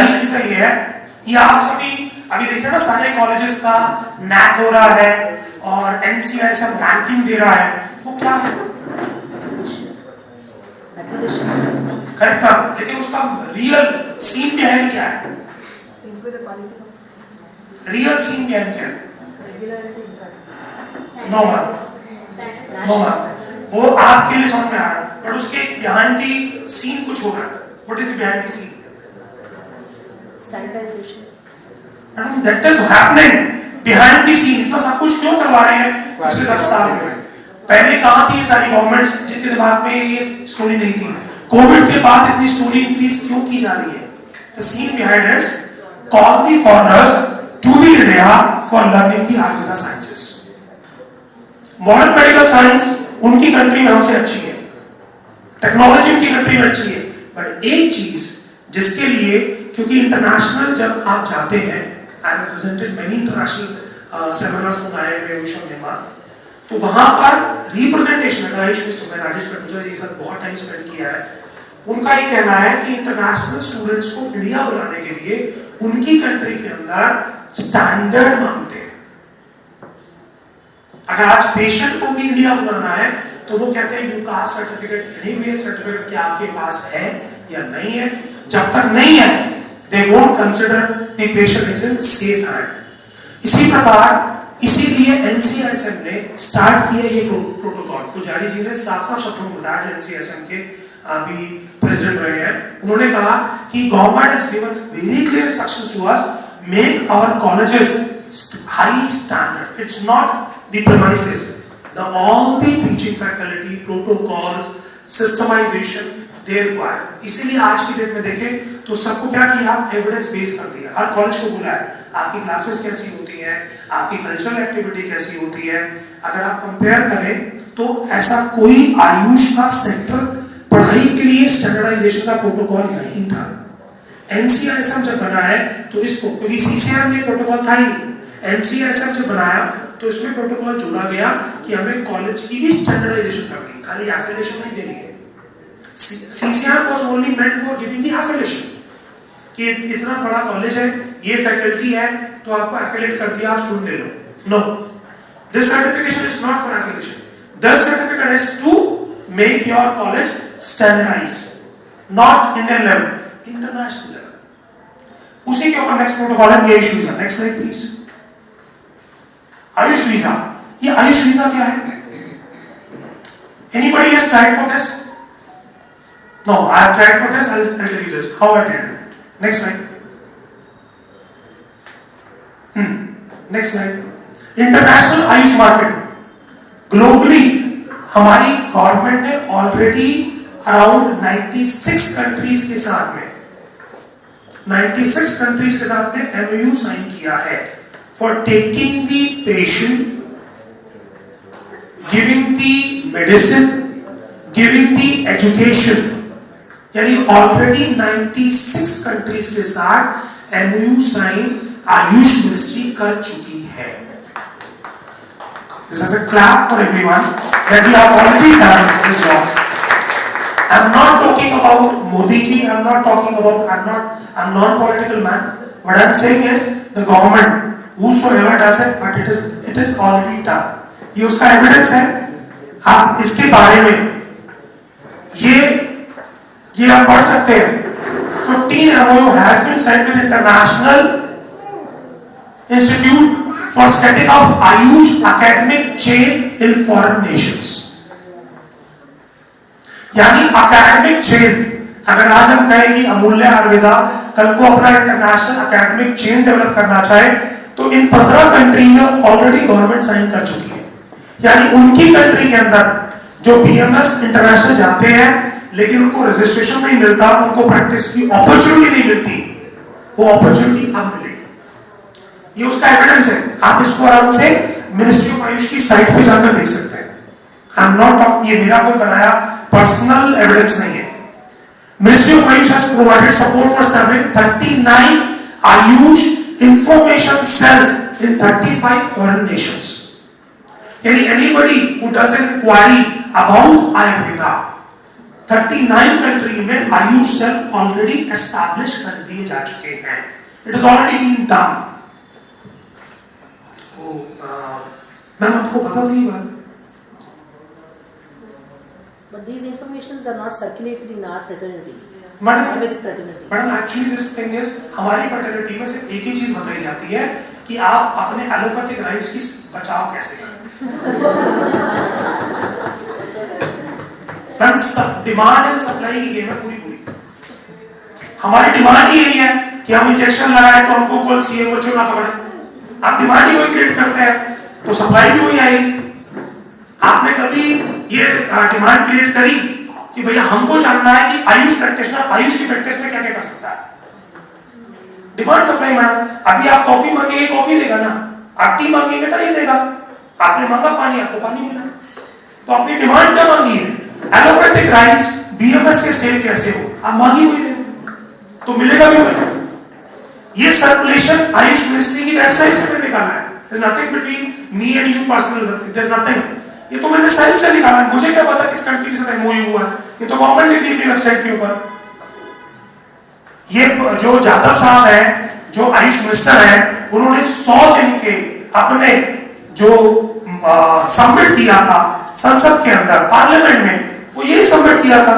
Ayush visa ये है, ये आप सभी अभी देखिए ना सारे कॉलेजेस का नैक हो रहा है और NCISM रैंकिंग दे रहा है, वो क्या है? करेक्ट ना? लेकिन उसका रियल सीन बिहाइंड क्या है? रियल सीन बिहाइंड क्या है? नॉर्मल वो आपके लिए समझ में आ रहा है, बट उसके बिहाइंड दी सीन कुछ हो रहा है. What is the behind the scene? Standardisation. Madam that is happening behind the scene. इतना सब कुछ क्यों करवा रहे हैं पिछले 10 साल में? पहले कहां थी सारी गवर्नमेंट्स जिनके दिमाग में ये स्टोरी नहीं थी? कोविड के बाद इतनी स्टोरी इंक्रीज क्यों की जा रही है? The scene behind is call the foreigners to the India for learning the Ayurveda sciences. Modern medical science उनकी कंट्री में हमसे अच्छी है, टेक्नोलॉजी उनकी कंट्री में अच्छी है, बट एक चीज जिसके लिए, क्योंकि इंटरनेशनल जब आप जाते हैं, I represented many international seminars में आए हुए विश्व, तो वहां पर रिप्रेजेंटेशन है आयुष मिनिस्टर राजेश कटुजा जी के साथ बहुत टाइम स्पेंड किया है. उनका ये कहना है कि इंटरनेशनल स्टूडेंट्स को इंडिया बुलाने के लिए उनकी कंट्री के अंदर स्टैंडर्ड मांगते हैं. अगर आज पेशेंट को भी इंडिया बुलाना है तो वो कहते हैं you caste certificate, anywhere certificate क्या आपके पास है या नहीं है. जब तक नहीं है they won't consider the patient is in safe hand. इसी प्रकार इसीलिए NCISM ने स्टार्ट किया ये प्रोटोकॉल. पुजारी जी ने साफ-साफ शब्दों में बताया, जो NCISM के अभी प्रेसिडेंट रहे हैं, उन्होंने कहा कि government has given very clear instructions to us, make our colleges high standard. It's not the premises, all the teaching faculty protocols systemization they require. इसीलिए आज की डेट में देखें तो सबको क्या किया, एविडेंस बेस कर दिया. हर कॉलेज को बुलाया, आपकी क्लासेस कैसी होती हैं, आपकी कल्चरल एक्टिविटी कैसी होती है. अगर आप कंपेयर करें तो ऐसा कोई आयुष का सेक्टर पढ़ाई के लिए स्टैंडर्डाइजेशन का प्रोटोकॉल नहीं था. NCISM जब बना है तो इसको, क्योंकि CCR में प्रोटोकॉल था ही नहीं, NCISM जब बनाया तो इसमें प्रोटोकॉल जोड़ा गया कि हमें कॉलेज की भी स्टैंडर्डाइजेशन करनी है, खाली एफिलिएशन नहीं देनी है. CCR was only meant for giving the affiliation, कि इतना बड़ा कॉलेज है, ये फैकल्टी है, तो आपको एफिलिएट कर दिया, आप स्टूडेंट ले लो. No, this certification is not for affiliation. This certificate is to make your college standardise, not Indian level, international level. उसी के ऊपर नेक्स्ट प्रोटोकॉल है ये इश्यूज है. Next slide please. AYUSH visa. ये आयुष वीजा क्या है? Anybody has tried for this? No, I have tried for this. I'll tell you this. How I did it. Next slide. Next slide. International Ayush market. Globally, हमारी government ने already around 96 countries के साथ में 96 countries के साथ में MOU sign किया है for taking the patient, giving the medicine, giving the education. यानी ऑलरेडी 96 कंट्रीज के साथ MOU साइन आयुष मिनिस्ट्री कर चुकी है. This is a clap for everyone that we have already done this job. I'm not talking about Modi ji. I'm not talking about. I'm non-political man. What I'm saying is the government. Whosoever does it, but it is already done. ये उसका evidence है. आप इसके बारे में ये आप पढ़ सकते हैं. 15 MOU has been signed with International Institute for setting up Ayush academic chain in foreign nations. यानी academic chain, अगर आज हम कहें कि अमूल्य आयुर्वेदा कल को अपना इंटरनेशनल academic chain डेवलप करना चाहे तो इन 15 कंट्री में ऑलरेडी गवर्नमेंट साइन कर चुकी है. यानी उनकी कंट्री के अंदर जो BMS इंटरनेशनल जाते हैं लेकिन उनको रजिस्ट्रेशन नहीं मिलता, उनको प्रैक्टिस की अपॉर्चुनिटी नहीं मिलती, वो अपॉर्चुनिटी अब मिलेगी. ये उसका एविडेंस है. आप इसको आराम से मिनिस्ट्री ऑफ आयुष की साइट पे जाकर देख सकते हैं. आई एम नॉट टॉकिंग, ये मेरा कोई बनाया पर्सनल एविडेंस नहीं है. Ministry of Ayush has provided support for establishing 39 Ayush information cells in 35 foreign nations. Yani anybody who does an inquiry about Ayurveda 39 country में आयुष सेल ऑलरेडी एस्टैब्लिश कर दिए जा चुके हैं। It is already been done. तो ma'am आपको पता थी ये बात? But these informations are not circulated in our fraternity. Madam actually this thing is, हमारी फर्टिलिटी में सिर्फ एक ही चीज बताई जाती है कि आप अपने एलोपैथिक राइट्स की बचाव कैसे करें। मैडम सब डिमांड एंड सप्लाई की गेम है पूरी पूरी। हमारी डिमांड ही यही है कि हम इंजेक्शन लगाए तो हमको कोई सीएमओ ना पकड़े। आप डिमांड ही वही क्रिएट करते हैं तो सप्लाई भी वही आएगी। आपने कभी ये डिमांड क्रिएट करी कि भैया हमको जानना है कि आयुष प्रैक्टिशनर आयुष की प्रैक्टिस में क्या क्या कर सकता है? Demand supply madam. अभी आप कॉफी मांगेंगे कॉफी देगा ना, आप टी मांगेंगे तो नहीं देगा। आपने मांगा पानी, आपको पानी मिला। तो अपनी डिमांड क्या मांगी है? एलोपैथिक राइट्स बीएमएस के सेल कैसे हो, आप मांगी हुई दे तो मिलेगा भी वही। ये सर्कुलेशन आयुष मिनिस्ट्री की वेबसाइट से मैंने निकाला है। There's nothing between me and you personally, there's nothing। ये तो मैंने साइट से निकाला है। मुझे क्या पता किस कंट्री के साथ एमओयू हुआ है? ये तो गवर्नमेंट लिख रही है अपनी वेबसाइट के ऊपर। ये जो जाधव साहब है, जो आयुष मिनिस्टर है, उन्होंने 100 दिन के अपने जो सबमिट किया था संसद के अंदर पार्लियामेंट में, वो यही सबमिट किया था।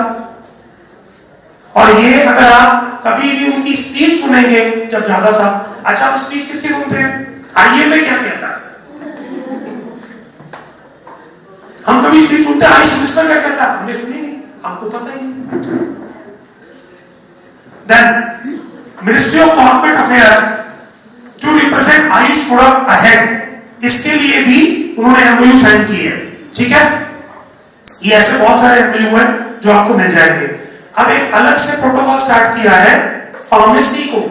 और ये अगर आप कभी भी उनकी स्पीच सुनेंगे जब जाधव साहब, अच्छा आप स्पीच किसकी सुनते हैं? आइए में क्या कहता है? हम कभी स्पीच सुनते हैं आयुष मिनिस्टर क्या कहता है? हमने सुनी नहीं, हमको पता ही नहीं। Then ministry of corporate affairs to represent Ayush product ahead, इसके लिए भी उन्होंने एमओयू साइन की है। ठीक है, ये ऐसे बहुत सारे एमओयू हैं जो आपको मिल जाएंगे। अब एक अलग से प्रोटोकॉल स्टार्ट किया है फार्मेसी को,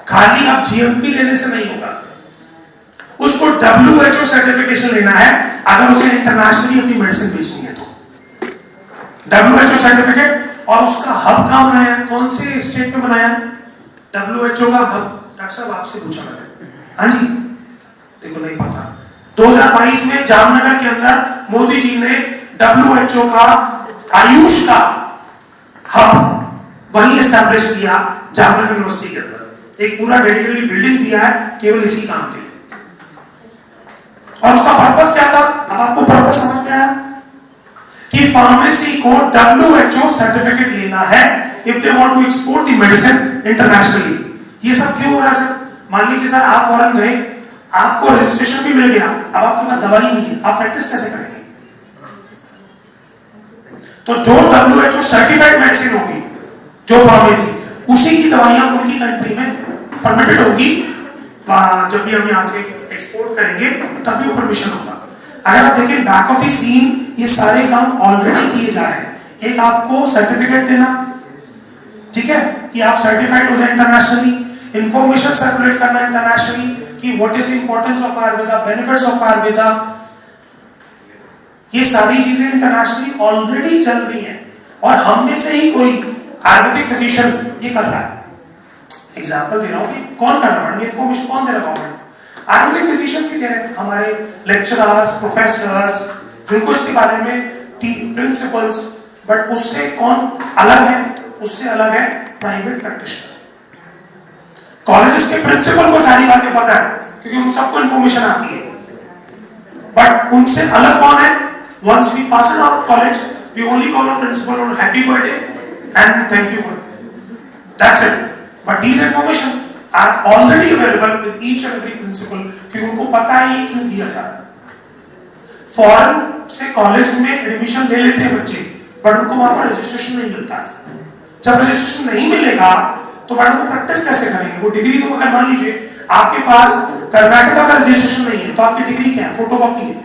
खाली अब जीएमपी लेने से नहीं होगा, उसको WHO सर्टिफिकेशन लेना है अगर उसे इंटरनेशनली अपनी मेडिसिन बेचनी है तो। WHO सर्टिफिकेट, और उसका हब कहाँ बनाया है, कौन से स्टेट में बनाया है WHO का हब? डॉक्टर साहब आपसे पूछा मैंने। हाँ जी, देखो नहीं पता। 2022 में जामनगर के अंदर मोदी जी ने WHO का आयुष का हब वहीं एस्टैब्लिश किया जामनगर यूनिवर्सिटी के अंदर। एक पूरा डेडिकेटेड बिल्डिंग दिया है केवल इसी काम के लिए। और उसका पर्पस क्या था? अब आपको पर्पस समझ में आया कि फार्मेसी को WHO सर्टिफिकेट लेना है if they want to export the medicine internationally. ये सब क्यों हो रहा है सर? मान लीजिए सर आप फॉरेन गए, आपको रजिस्ट्रेशन भी मिल गया, अब आपके पास दवाई नहीं है, आप प्रैक्टिस कैसे करेंगे? तो जो WHO सर्टिफाइड मेडिसिन होगी, जो फार्मेसी, उसी की दवाइयां उनकी कंट्री में परमिटेड होगी। जब भी हम यहाँ से एक्सपोर्ट करेंगे तभी वो परमिशन होगा। अगर आप देखें बैक ऑफ द सीन, ये सारे काम ऑलरेडी किए जा रहे हैं। एक आपको सर्टिफिकेट देना, ठीक है, कि आप सर्टिफाइड हो जाए इंटरनेशनली, इंफॉर्मेशन सर्कुलेट करना इंटरनेशनली कि what is the importance of Ayurveda, benefits of Ayurveda. ये सारी चीजें इंटरनेशनली ऑलरेडी चल रही हैं और हम में से ही कोई आयुर्वेदिक फिजिशियन ये कर रहा है। एग्जांपल दे रहा हूं कि कौन कर रहा है, ये इंफॉर्मेशन कौन दे रहा है? आयुर्वेदिक फिजिशियंस ही दे रहे हैं, हमारे लेक्चरर्स, प्रोफेसर्स, जिनको इसके बारे में प्रिंसिपल्स। बट उससे कौन अलग है? उससे अलग है प्राइवेट प्रैक्टिशनर। कॉलेजेस के प्रिंसिपल को सारी बातें पता है क्योंकि उन सबको इंफॉर्मेशन आती है, बट उनसे अलग कौन है? Once we pass it out of college, we only call our principal on happy birthday and thank you for it. That's it. But these information are already available with each and every principal क्योंकि उनको पता है क्यों किया जा रहा है। Foreign से कॉलेज में एडमिशन ले लेते हैं बच्चे, बट उनको वहां पर रजिस्ट्रेशन नहीं मिलता है। जब रजिस्ट्रेशन नहीं मिलेगा तो मैडम वो प्रैक्टिस कैसे करेंगे? वो डिग्री तो अगर मान लीजिए आपके पास कर्नाटका का रजिस्ट्रेशन नहीं है तो आपकी डिग्री क्या है? फोटोकॉपी है,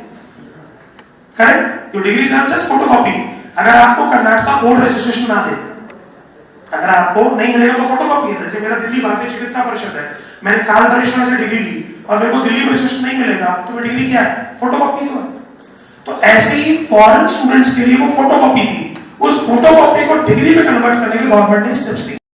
correct? Your degree is not just photocopy. अगर आपको कर्नाटका बोर्ड रजिस्ट्रेशन ना दे, अगर आपको नहीं मिलेगा तो फोटोकॉपी है। जैसे मेरा दिल्ली भारतीय चिकित्सा परिषद है, मैंने काल भरेश्वर से डिग्री ली और मेरे को दिल्ली रजिस्ट्रेशन नहीं मिलेगा तो मेरी डिग्री क्या है? फोटोकॉपी तो है। तो ऐसे ही फॉरेन स्टूडेंट्स के लिए वो फोटोकॉपी थी, उस फोटोकॉपी को डिग्री में कन्वर्ट करने के लिए गवर्नमेंट ने स्टेप्स लिए।